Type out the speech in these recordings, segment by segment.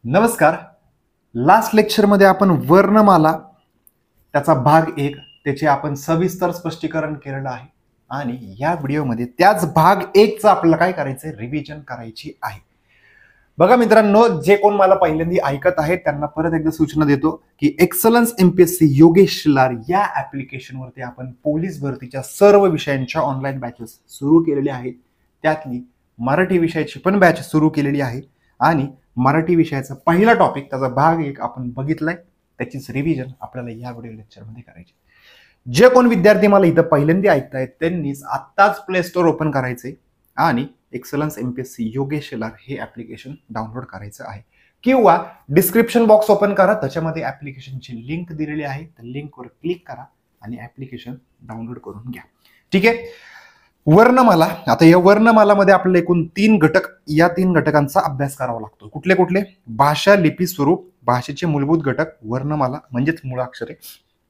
नमस्कार. लास्ट लेक्चरमध्ये आपण वर्णमाला त्याचा भाग 1 त्याचे आपण सविस्तर स्पष्टीकरण केलेलं आहे आणि या व्हिडिओमध्ये त्याच भाग 1 चं आपल्याला काय करायचंय, रिव्हिजन करायची आहे. बघा मित्रांनो, जे कोण मला पहिल्यांदा ऐकत आहेत त्यांना परत एकदा सूचना देतो की एक्सलन्स एमपीएससी योगेश शिलार या ऍप्लिकेशनवरती आपण पोलीस भरतीच्या सर्व विषयांच्या ऑनलाईन बॅचेस सुरू केलेल्या आहेत. त्यातली मराठी विषयाची पण बॅच सुरू केलेली आहे आणि मराठी विषयाचा पहिला टॉपिक त्याचा भाग 1 आपण बघितलाय. त्याचीच रिव्हिजन आपल्याला या व्हिडिओ लेक्चरमध्ये करायची. जे कोण विद्यार्थी मला इथं पहिल्यांदा ऐकतायत त्यांनीच आत्ताच प्ले स्टोअर ओपन करायचंय आणि एक्सलन्स एमपीएससी योगेश शिलार हे ऍप्लिकेशन डाउनलोड करायचं आहे, किंवा डिस्क्रिप्शन बॉक्स ओपन करा, त्याच्यामध्ये ऍप्लिकेशनची लिंक दिलेली आहे. त्या लिंकवर क्लिक करा आणि ऍप्लिकेशन डाउनलोड करून घ्या. ठीक आहे. वर्णमाला, आता या वर्णमालामध्ये आपल्याला एकूण 3 घटक, या 3 घटकांचा अभ्यास करावा लागतो. कुठले कुठले? भाषा, लिपी, स्वरूप, भाषेचे मूलभूत घटक, वर्णमाला म्हणजेच मूळाक्षरे,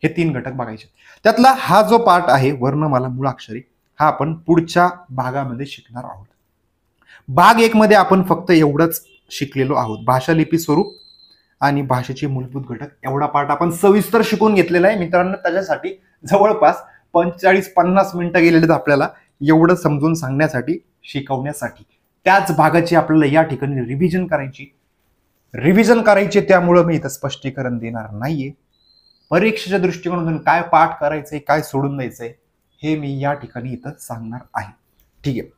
हे 3 घटक बघायचे. त्यातला हा जो पार्ट आहे वर्णमाला मूळाक्षरे, हा आपण पुढच्या भागामध्ये शिकणार आहोत. भाग 1 मध्ये आपण फक्त एवढंच शिकलेलो आहोत. भाषा, लिपी, स्वरूप आणि भाषेचे मूलभूत घटक एवढा पार्ट आपण सविस्तर शिकून घेतलेला आहे. मित्रांनो, त्याच्यासाठी जवळपास 45-50 मिनिटं गेलेले आहेत आपल्याला एवढं समजून सांगण्यासाठी, शिकवण्यासाठी. त्याच भागाची आपल्याला या ठिकाणी रिव्हिजन करायची. त्यामुळं मी इथं स्पष्टीकरण देणार नाहीये. परीक्षेच्या दृष्टिकोनातून काय पाठ करायचंय, काय सोडून द्यायचंय, हे मी या ठिकाणी इथं सांगणार आहे. ठीक आहे.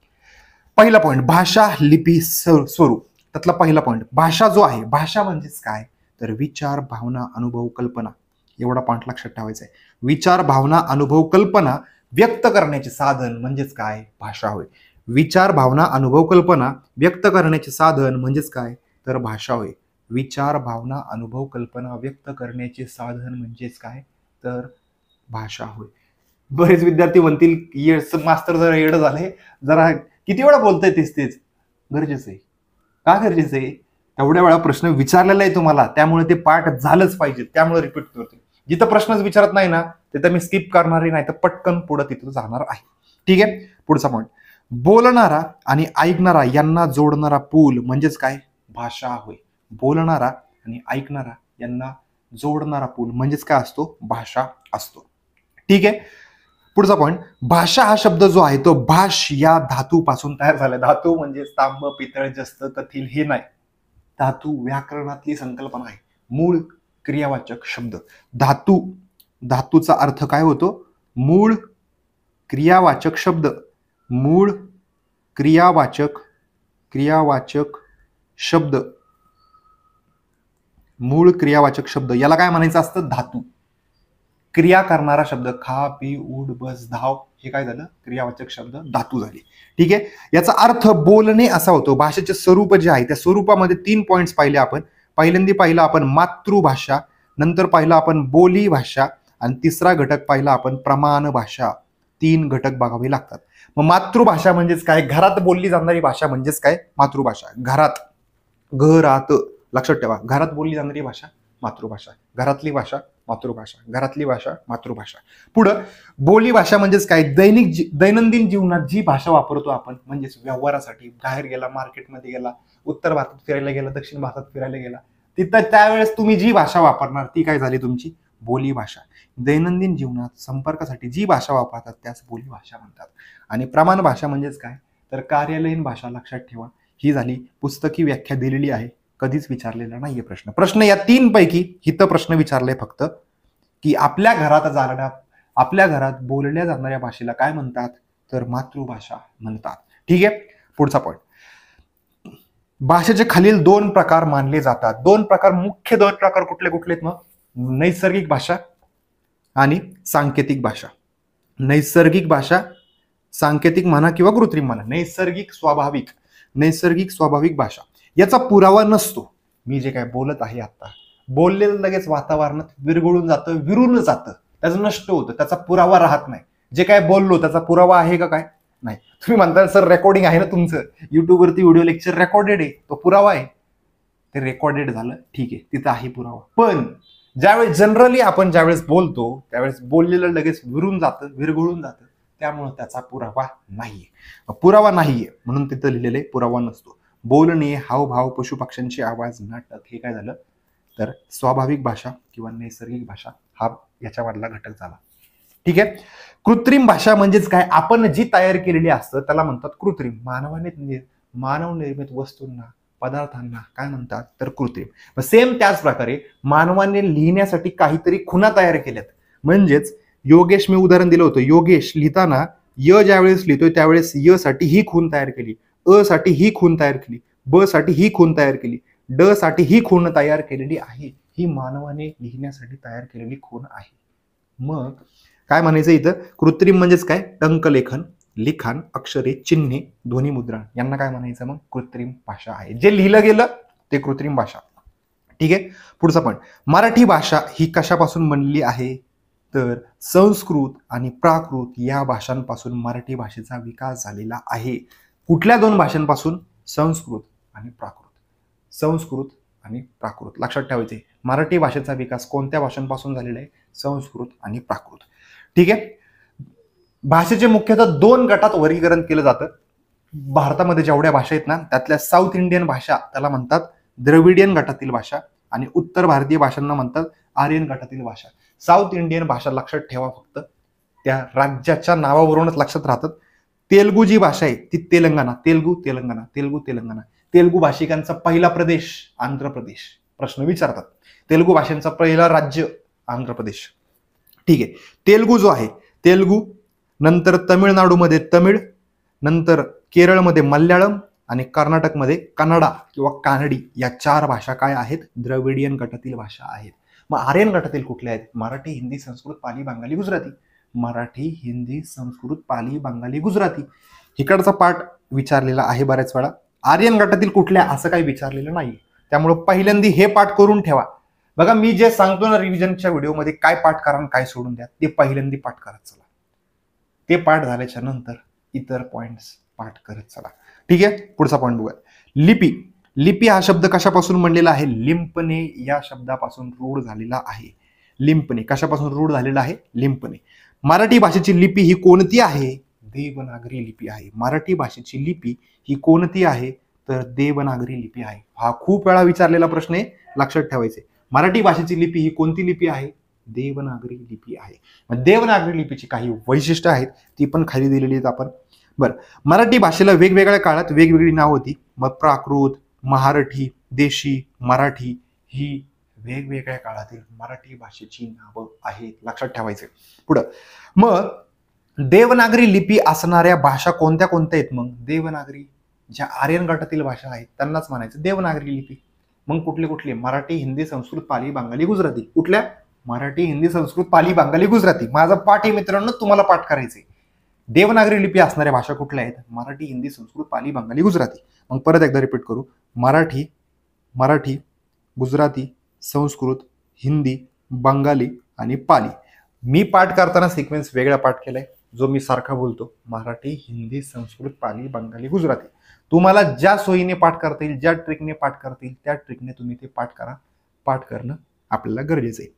पहिला पॉईंट, भाषा, लिपी, स्वरूप. त्यातला पहिला पॉईंट भाषा जो आहे. भाषा म्हणजेच काय? तर विचार, भावना, अनुभव, कल्पना, एवढा पॉईंट लक्षात ठेवायचा आहे. विचार, भावना, अनुभव, कल्पना व्यक्त करण्याचे साधन म्हणजेच काय? भाषा होय. विचार, भावना, अनुभव, कल्पना व्यक्त करण्याचे साधन म्हणजेच काय? तर भाषा होय. विचार, भावना, अनुभव, कल्पना व्यक्त करण्याचे साधन म्हणजेच काय? तर भाषा होय. बरेच विद्यार्थी म्हणतील मास्तर जरा येडं झाले, जरा किती वेळा बोलतोय तेच गरजेचं आहे. का गरजेचं आहे? एवढ्या वेळा प्रश्न विचारलेला आहे तुम्हाला, त्यामुळे ते पाठ झालंच पाहिजे, त्यामुळे रिपीट करतोय. जिथं प्रश्नच विचारत नाही ना तिथं मी स्किप करणार नाही, तर पटकन पुढे तिथं जाणार आहे. ठीक आहे. पुढचा पॉईंट, बोलणारा आणि ऐकणारा यांना जोडणारा पूल म्हणजेच काय? भाषा होय. बोलणारा आणि ऐकणारा यांना जोडणारा पूल म्हणजेच काय असतो? भाषा असतो. ठीक आहे. पुढचा पॉईंट, भाषा हा शब्द जो आहे तो भाष या धातूपासून तयार झाला. धातू म्हणजे तांब, पितळ, जस्त, कथील हे नाही. धातू व्याकरणातली संकल्पना आहे. मूळ क्रियावाचक शब्द. धातूचा अर्थ काय होतो? मूळ क्रियावाचक शब्द. मूळ क्रियावाचक शब्द. मूळ क्रियावाचक शब्द याला काय म्हणायचं असतं? धातू. क्रिया करणारा शब्द, खा, पी, उठ, बस, धाव, हे काय झालं? क्रियावाचक शब्द, धातू झाले. ठीक आहे. याचा अर्थ बोलणे असा होतो. भाषेचे स्वरूप जे आहे त्या स्वरूपामध्ये 3 पॉइंट्स पाहिले आपण. पहिल्यांदा पाहिलं आपण मातृभाषा, नंतर पाहिलं आपण बोली भाषा आणि तिसरा घटक पाहिला आपण प्रमाण भाषा. 3 घटक बघावे लागतात. मग मातृभाषा म्हणजेच काय? घरात बोलली जाणारी भाषा म्हणजेच काय? मातृभाषा. घरात लक्षात ठेवा, घरात बोलली जाणारी भाषा मातृभाषा. घरातली भाषा मातृभाषा. घरातली भाषा मातृभाषा. पुढं बोली भाषा म्हणजेच काय? दैनंदिन जीवनात जी भाषा वापरतो आपण, म्हणजेच व्यवहारासाठी बाहेर गेला, मार्केटमध्ये गेला, उत्तर भारतात फिरायला गेला, दक्षिण भारतात फिरायला गेला, तिथं त्यावेळेस तुम्ही जी भाषा वापरणार ती काय झाली? तुमची बोली भाषा. दैनंदिन जीवनात संपर्कासाठी जी भाषा वापरतात त्याच बोली भाषा म्हणतात. आणि प्रमाण भाषा म्हणजेच काय? तर कार्यालयीन भाषा. लक्षात ठेवा, ही झाली पुस्तकी व्याख्या दिलेली आहे, कधीच विचारलेला नाहीये प्रश्न या 3 पैकी हिथं प्रश्न विचारलाय फक्त की आपल्या घरात बोलल्या जाणाऱ्या भाषेला काय म्हणतात? तर मातृभाषा म्हणतात. ठीक आहे. पुढचा पॉईंट, भाषेचे खालील 2 प्रकार मानले जातात. 2 प्रकार, मुख्य 2 प्रकार कुठले आहेत मग? नैसर्गिक भाषा आणि सांकेतिक भाषा. नैसर्गिक भाषा, सांकेतिक म्हणा किंवा कृत्रिम म्हणा. नैसर्गिक स्वाभाविक भाषा. याचा पुरावा नसतो. मी जे काय बोलत आहे आता, बोललेलं लगेच वातावरणात विरघळून जातं, विरून जातं, त्याचं नष्ट होतं, त्याचा पुरावा राहत नाही. जे काय बोललो त्याचा पुरावा आहे का? काय नाही. तुम्ही म्हणता सर रेकॉर्डिंग आहे ना तुमचं, युट्यूबवरती व्हिडिओ लेक्चर रेकॉर्डेड आहे, तो पुरावा आहे. ते रेकॉर्डेड झालं, ठीक आहे, तिथं आहे पुरावा. पण ज्यावेळेस जनरली आपण ज्यावेळेस बोलतो त्यावेळेस बोललेलं लगेच विरून जातं, विरघळून जातं, त्यामुळे त्याचा पुरावा नाहीये म्हणून तिथं लिहिलेले पुरावा नसतो. बोलणे, हावभाव, पशुपक्ष्यांचे आवाज, नाटक हे काय झालं तर स्वाभाविक भाषा किंवा नैसर्गिक भाषा हा याच्यामधला घटक झाला. ठीक आहे. कृत्रिम भाषा म्हणजेच काय, आपण जी तयार केलेली असतं त्याला म्हणतात कृत्रिम. मानव निर्मित वस्तूंना, पदार्थांना काय म्हणतात तर कृत्रिम. सेम त्याच प्रकारे मानवाने लिहिण्यासाठी काहीतरी खुणा तयार केल्यात. म्हणजेच योगेश, मी उदाहरण दिलं होतं, योगेश लिहिताना य ज्यावेळेस लिहितोय त्यावेळेस य साठी ही खूण तयार केली, अ साठी ही खूण तयार केली, ब साठी ही खूण तयार केली, ड साठी ही खूण तयार केलेली आहे. ही मानवाने लिहिण्यासाठी तयार केलेली खूण आहे. मग काय म्हणायचं इथं, कृत्रिम म्हणजेच काय, टंकलेखन, लिखाण, अक्षरे, चिन्हे, ध्वनिमुद्रण यांना काय म्हणायचं मग कृत्रिम भाषा आहे. जे लिहिलं गेलं ते कृत्रिम भाषा. ठीक आहे. पुढचा पण, मराठी भाषा ही कशापासून बनलेली आहे तर संस्कृत आणि प्राकृत या भाषांपासून मराठी भाषेचा विकास झालेला आहे. कुठल्या दोन भाषांपासून, संस्कृत आणि प्राकृत. संस्कृत आणि प्राकृत लक्षात ठेवायचे. मराठी भाषेचा विकास कोणत्या भाषांपासून झालेला आहे, संस्कृत आणि प्राकृत. ठीक आहे. भाषेचे मुख्यतः दोन गटात वर्गीकरण केलं जातं. भारतामध्ये जेवढ्या भाषा आहेत ना त्यातल्या साऊथ इंडियन भाषा त्याला म्हणतात द्रविडियन गटातील भाषा आणि उत्तर भारतीय भाषांना म्हणतात आर्यन गटातील भाषा. साऊथ इंडियन भाषा लक्षात ठेवा, फक्त त्या राज्याच्या नावावरूनच लक्षात राहतात. तेलगू जी भाषा आहे ती तेलंगणा, तेलगू. तेलगू भाषिकांचा पहिला प्रदेश आंध्र प्रदेश. प्रश्न विचारतात. तेलगू भाषांचा पहिला राज्य आंध्र प्रदेश. ठीक आहे. तेलगू जो आहे तेलगू, नंतर तमिळनाडूमध्ये तमिळ, नंतर केरळमध्ये मल्याळम आणि कर्नाटकमध्ये कन्नडा किंवा कानडी या चार भाषा काय आहेत, द्रविडियन गटातील भाषा आहेत. मग आर्यन गटातील कुठल्या आहेत, मराठी, हिंदी, संस्कृत, पाली, बंगाली, गुजराती. मराठी, हिंदी, संस्कृत, पाली, बंगाली, गुजराती. इकडचा पाठ विचारलेला आहे बऱ्याच वेळा. आर्यन गटातील कुठल्या असं काही विचारलेलं नाही. त्यामुळे पहिल्यांदा हे पाठ करून ठेवा. बघा मी जे सांगतो ना रिव्हिजनच्या व्हिडिओमध्ये काय पाठ करा काय सोडून द्या, ते पहिल्यांदा पाठ करत चला. ते पाठ झाल्याच्या नंतर इतर पॉइंट्स पाठ करत चला. ठीक आहे. पुढचा पॉइंट बघूया. लिपी. लिपी हा शब्द कशापासून बनलेला आहे, लिंपणे या शब्दापासून रूढ झालेला आहे. लिंपणे कशापासून रूढ झालेला आहे, लिंपणे. मराठी भाषेची लिपी ही कोणती आहे, देवनागरी लिपी आहे. मराठी भाषेची लिपी ही कोणती आहे तर देवनागरी लिपी आहे. हा खूप वेळा विचारलेला प्रश्न आहे, लक्षात ठेवायचे. मराठी भाषेची लिपी ही कोणती लिपी आहे, देवनागरी लिपी आहे. मग देवनागरी लिपीची काही वैशिष्ट्य आहेत ती पण खाली दिलेली आहेत आपण. बरं, मराठी भाषेला वेगवेगळ्या काळात वेगवेगळी नाव होती. मग प्राकृत, महारठी, देशी, मराठी ही वेगवेगळ्या काळातील मराठी भाषेची नावं आहेत, लक्षात ठेवायचे. पुढं मग देवनागरी लिपी असणाऱ्या भाषा कोणत्या कोणत्या आहेत, मग देवनागरी ज्या आर्यन गटातील भाषा आहेत त्यांनाच म्हणायचं देवनागरी लिपी. मग कुठले कुठले, मराठी, हिंदी, संस्कृत, पाली, बंगाली, गुजराती. कुठल्या, मराठी, हिंदी, संस्कृत, पाली, बंगाली, गुजराती. माझा पाठ आहे मित्रांनो, तुम्हाला पाठ करायचे. देवनागरी लिपी असणाऱ्या भाषा कुठल्या आहेत, मराठी, हिंदी, संस्कृत, पाली, बंगाली, गुजराती. मग परत एकदा रिपीट करू, मराठी, गुजराती, संस्कृत, हिंदी, बंगाली आणि पाली. मी पाठ करताना सिक्वेन्स वेगळा पाठ केलाय जो मी सारखा बोलतो, मराठी, हिंदी, संस्कृत, पाली, बंगाली, गुजराती. तुम्हाला ज्या सोयीने पाठ करता येईल, ज्या ट्रिकने पाठ करता येईल त्या ट्रिकने तुम्ही ते पाठ करा. पाठ करणं आपल्याला गरजेचं आहे.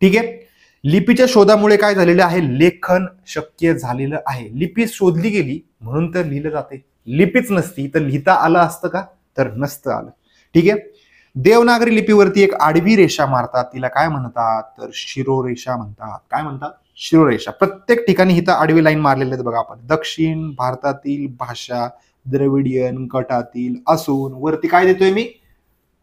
ठीक आहे. लिपीच्या शोधामुळे काय झालेलं आहे, लेखन शक्य झालेलं आहे. लिपी शोधली गेली म्हणून तर लिहिलं जाते. लिपीच नसती तर लिहिता आलं असतं का, तर नसतं आलं. ठीक आहे. देवनागरी लिपीवरती एक आडवी रेषा मारतात, तिला काय म्हणतात तर शिरोरेषा म्हणतात. काय म्हणतात, शिरोरेषा. प्रत्येक ठिकाणी इथं आडवी लाईन मारलेले आहेत बघा आपण. दक्षिण भारतातील भाषा द्रविडियन गटातील असून वरती काय देतोय मी,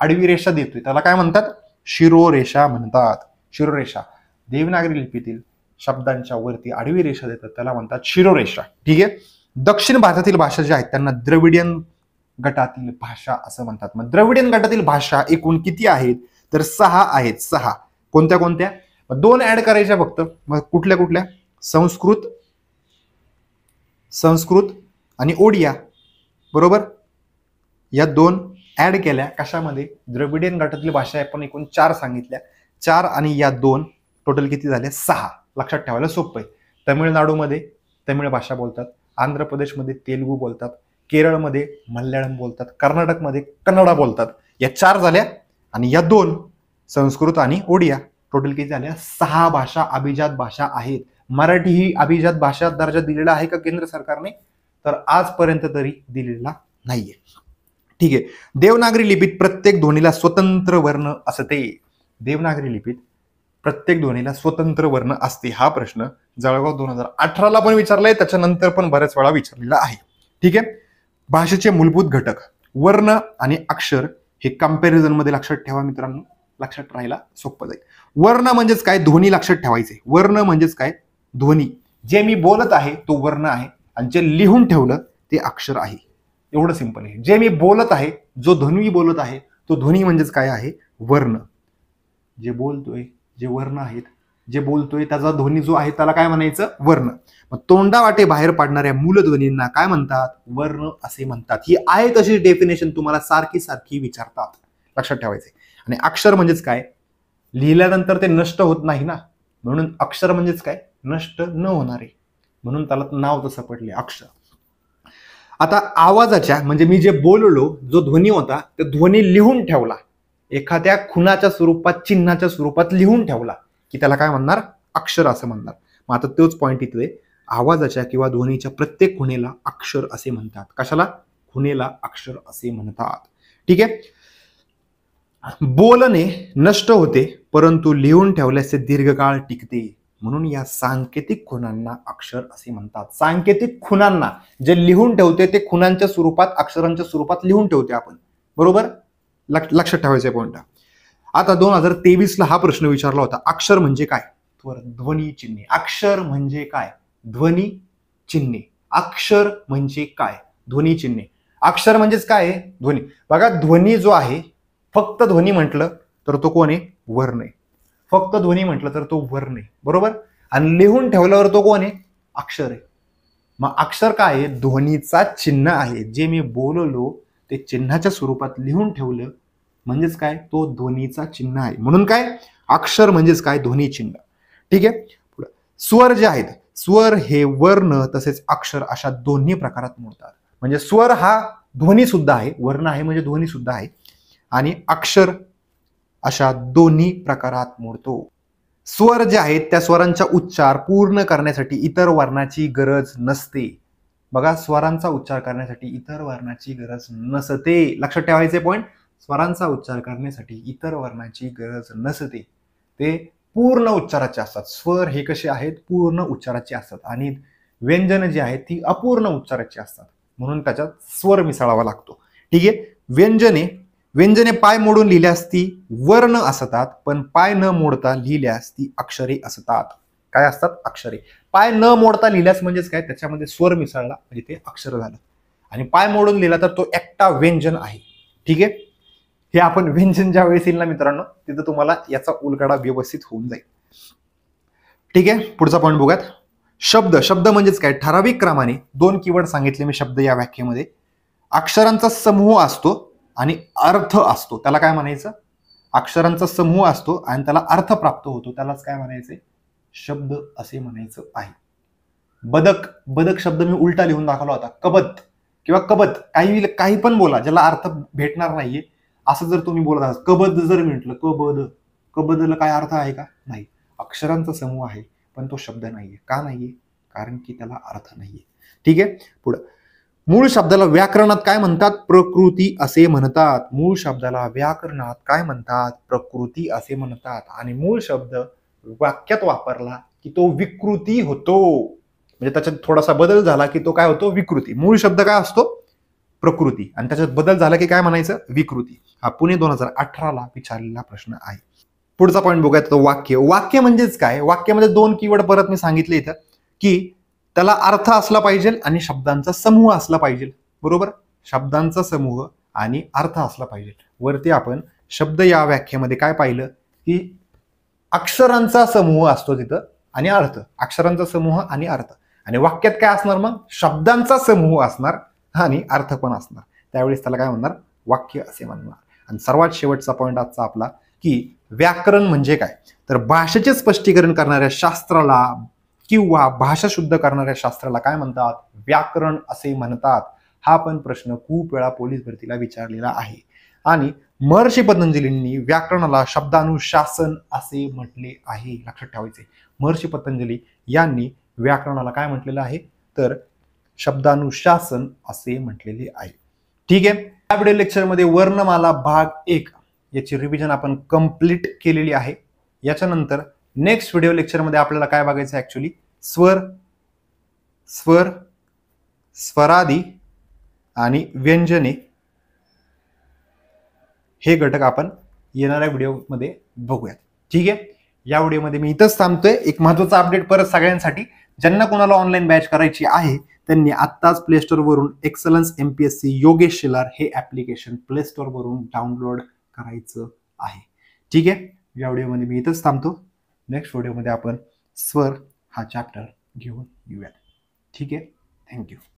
आडवी रेषा देतोय, त्याला काय म्हणतात, शिरोरेषा म्हणतात. शिरोरेषा. देवनागरी लिपीतील शब्दांच्या वरती आडवी रेषा देतात त्याला म्हणतात शिरोरेषा. ठीक आहे. दक्षिण भारतातील भाषा ज्या आहेत त्यांना द्रविडियन गटातील भाषा असं म्हणतात. मग द्रविडियन गटातील भाषा एकूण किती आहेत तर 6 आहेत. 6 कोणत्या कोणत्या, 2 ऍड करायच्या फक्त. मग कुठल्या कुठल्या, संस्कृत आणि ओडिया. बरोबर, या 2 ऍड केल्या कशामध्ये, द्रविडियन गटातील भाषा आपण एकूण 4 सांगितल्या. 4 आणि या 2 टोटल किती झाले, 6. लक्षात ठेवायला सोपं आहे. तमिळनाडूमध्ये तमिळ भाषा बोलतात, आंध्र प्रदेशमध्ये तेलुगू बोलतात, केरळमध्ये मल्याळम बोलतात, कर्नाटकमध्ये कन्नडा बोलतात. या 4 झाल्या आणि या 2 संस्कृत आणि ओडिया. टोटल किती झाल्या, 6 भाषा अभिजात भाषा आहेत. मराठी ही अभिजात भाषा दर्जा दिलेला आहे का केंद्र सरकारने, तर आजपर्यंत तरी दिलेला नाहीये. ठीक आहे. देवनागरी लिपीत प्रत्येक ध्वनीला स्वतंत्र वर्ण असते. देवनागरी लिपीत प्रत्येक ध्वनीला स्वतंत्र वर्ण असते. हा प्रश्न जळगाव 2018ला पण विचारलाय, त्याच्यानंतर पण बऱ्याच वेळा विचारलेला आहे. ठीक आहे. भाषेचे मूलभूत घटक वर्ण आणि अक्षर हे कंपॅरिझन मध्ये लक्षात ठेवा मित्रांनो, लक्षात राहायला सोपं जाईल. वर्ण म्हणजेच काय, ध्वनी लक्षात ठेवायचे. वर्ण म्हणजेच काय, ध्वनी. जे मी बोलत आहे तो वर्ण आहे आणि जे लिहून ठेवलं ते अक्षर आहे. एवढं सिंपल आहे. जे मी बोलत आहे, जो ध्वनी बोलत आहे तो ध्वनी म्हणजेच काय आहे, वर्ण. जे बोलतोय, जे वर्ण आहेत, जे बोलतोय त्याचा ध्वनी जो आहे त्याला काय म्हणायचं, वर्ण. मग तोंडावाटे बाहेर पाडणाऱ्या मूलध्वनींना काय म्हणतात, वर्ण असे म्हणतात. ही आहे तशी डेफिनेशन तुम्हाला सारखी सारखी विचारतात, लक्षात ठेवायचे. आणि अक्षर म्हणजेच काय, लिहिल्यानंतर ते नष्ट होत नाही ना, म्हणून अक्षर म्हणजेच काय, नष्ट न होणारे, म्हणून त्याला नाव तसं पडले अक्षर. आता आवाजाच्या म्हणजे मी जे बोललो, जो ध्वनी होता तो ध्वनी लिहून ठेवला, एखाद्या खुणाच्या स्वरूपात, चिन्हाच्या स्वरूपात लिहून ठेवला की त्याला काय म्हणणार, अक्षर असं म्हणणार. मग आता तोच पॉइंट इथे, आवाजाच्या किंवा ध्वनीच्या प्रत्येक खुणेला अक्षर असे म्हणतात. कशाला, खुणेला अक्षर असे म्हणतात. ठीक आहे. बोलणे नष्ट होते परंतु लिहून ठेवल्याचे दीर्घकाळ टिकते, म्हणून या सांकेतिक खुणांना अक्षर असे म्हणतात. सांकेतिक खुणांना जे लिहून ठेवते ते खुणांच्या स्वरूपात, अक्षरांच्या स्वरूपात लिहून ठेवते आपण, बरोबर. लक्षात ठेवायचं पॉइंट. आता 2023ला हा प्रश्न विचारला होता, अक्षर म्हणजे काय, ध्वनी चिन्हे. अक्षर म्हणजे काय, ध्वनी चिन्हे. अक्षर म्हणजे काय, ध्वनी चिन्हे. अक्षर म्हणजेच काय, ध्वनी. बघा, ध्वनी जो आहे, फक्त ध्वनी म्हटलं तर तो कोण आहे, वर्ण आहे. फक्त ध्वनी म्हटलं तर तो वर्ण आहे, बरोबर. आणि लिहून ठेवल्यावर तो कोण आहे, अक्षर आहे. मग अक्षर काय आहे, ध्वनीचा चिन्ह आहे. जे मी बोललो ते चिन्हाच्या स्वरूपात लिहून ठेवलं म्हणजेच काय, तो ध्वनीचा चिन्ह आहे. म्हणून काय, अक्षर म्हणजेच काय, ध्वनी चिन्ह. ठीक आहे. स्वर जे आहेत, स्वर हे वर्ण तसेच अक्षर अशा दोन्ही प्रकारात मोडतात. म्हणजे स्वर हा ध्वनी सुद्धा आहे, वर्ण आहे म्हणजे ध्वनी सुद्धा आहे, आणि अक्षर अशा दोन्ही प्रकारात मोडतो. स्वर जे आहेत त्या स्वरांचा उच्चार पूर्ण करण्यासाठी इतर वर्णाची गरज नसते. बघा, स्वरांचा उच्चार करण्यासाठी इतर वर्णाची गरज नसते. लक्षात ठेवायचे पॉइंट, स्वरांचा उच्चार करण्यासाठी इतर वर्णाची गरज नसते. ते पूर्ण उच्चाराचे असतात. स्वर हे कसे आहेत, पूर्ण उच्चाराचे असतात, आणि व्यंजन जी आहेत ती अपूर्ण उच्चाराची असतात, म्हणून त्याच्यात स्वर मिसळावा लागतो. ठीक आहे. व्यंजने पाय मोडून लिहिल्यास ती वर्ण असतात, पण पाय न मोडता लिहिल्यास ती अक्षरे असतात. काय असतात, अक्षरे. पाय न मोडता लिहिल्यास म्हणजेच काय, त्याच्यामध्ये स्वर मिसळला म्हणजे ते अक्षर झालं, आणि पाय मोडून लिहिला तर तो एकटा व्यंजन आहे. ठीक आहे. हे आपण व्यंजन ज्या वेळेस येईल ना मित्रांनो, तिथं तुम्हाला याचा उलगडा व्यवस्थित होऊन जाईल. ठीक आहे. पुढचा पॉईंट बघूयात. शब्द म्हणजेच काय, ठराविक क्रमाने 2 कीवर्ड सांगितले मी शब्द या व्याख्येमध्ये. अक्षरांचा समूह असतो आणि अर्थ असतो, त्याला काय म्हणायचं, अक्षरांचा समूह असतो आणि त्याला अर्थ प्राप्त होतो, त्यालाच काय म्हणायचे, शब्द असे म्हणायचं आहे. बदक शब्द मी उलटा लिहून दाखवला होता, कबत किंवा कबत, काही पण बोला ज्याला अर्थ भेटणार नाहीये, असं जर तुम्ही बोलत आहात, कबद जर म्हटलं, कबदला काय अर्थ आहे का, नाही. अक्षरांचा समूह आहे पण तो शब्द नाहीये. का नाहीये, कारण की त्याला अर्थ नाहीये. ठीक आहे. पुढे, मूळ शब्दाला व्याकरणात काय म्हणतात, प्रकृती असे म्हणतात. मूळ शब्दाला व्याकरणात काय म्हणतात, प्रकृती असे म्हणतात. आणि मूळ शब्द वाक्यात वापरला की तो विकृती होतो, म्हणजे त्याच्यात थोडासा बदल झाला की तो काय होतो, विकृती. मूळ शब्द काय असतो, प्रकृती, आणि त्याच्यात बदल झाला की काय म्हणायचं, विकृती. हा पुणे 2018ला विचारलेला प्रश्न आहे. पुढचा पॉईंट बघूया, तो वाक्य म्हणजेच काय. वाक्यामध्ये 2 कीवर्ड परत मी सांगितले इथं, की त्याला अर्थ असला पाहिजे आणि शब्दांचा समूह असला पाहिजे, बरोबर. शब्दांचा समूह आणि अर्थ असला पाहिजे. वरती आपण शब्द या व्याख्येमध्ये काय पाहिलं, की अक्षरांचा समूह असतो तिथं आणि अर्थ, अक्षरांचा समूह आणि अर्थ. आणि वाक्यात काय असणार, मग शब्दांचा समूह असणार आणि अर्थ पण असणार, त्यावेळेस त्याला काय म्हणणार, वाक्य असे म्हणणार. आणि सर्वात शेवटचा पॉईंट आजचा आपला, की व्याकरण म्हणजे काय, तर भाषेचे स्पष्टीकरण करणाऱ्या शास्त्राला किंवा भाषा शुद्ध करणाऱ्या शास्त्राला काय म्हणतात, व्याकरण असे म्हणतात. हा पण प्रश्न खूप वेळा पोलीस भरतीला विचारलेला आहे. आणि महर्षी पतंजलींनी व्याकरणाला शब्दानुशासन असे म्हटले आहे, लक्षात ठेवायचे. महर्षी पतंजली यांनी व्याकरणाला काय म्हटलेलं आहे, तर शब्दानुशासन असे म्हटलेले आहे. ठीक आहे. या व्हिडिओ लेक्चरमध्ये वर्णमाला भाग 1 याची रिव्हिजन आपण कंप्लीट केलेली आहे. याच्यानंतर नेक्स्ट व्हिडिओ लेक्चरमध्ये आपल्याला काय बघायचं आहे ऍक्च्युली स्वर, स्वर, स्वरादी आणि व्यंजने हे घटक आपण येणाऱ्या व्हिडिओमध्ये बघूयात. ठीक आहे, या व्हिडिओमध्ये मी इथंच थांबतोय. एक महत्त्वाचा अपडेट परत सगळ्यांसाठी, ज्यांना कोणाला ऑनलाईन बॅच करायची आहे त्यांनी आत्ताच प्ले स्टोर वरून एक्सलन्स MPSC योगेश शिलार हे ऍप्लिकेशन प्ले स्टोर वरून डाउनलोड करायचं आहे. ठीक आहे, या व्हिडिओमध्ये मी इथंच थांबतो. नेक्स्ट व्हिडिओमध्ये आपण स्वर हा चॅप्टर घेऊन येऊयात. ठीक आहे, थँक्यू.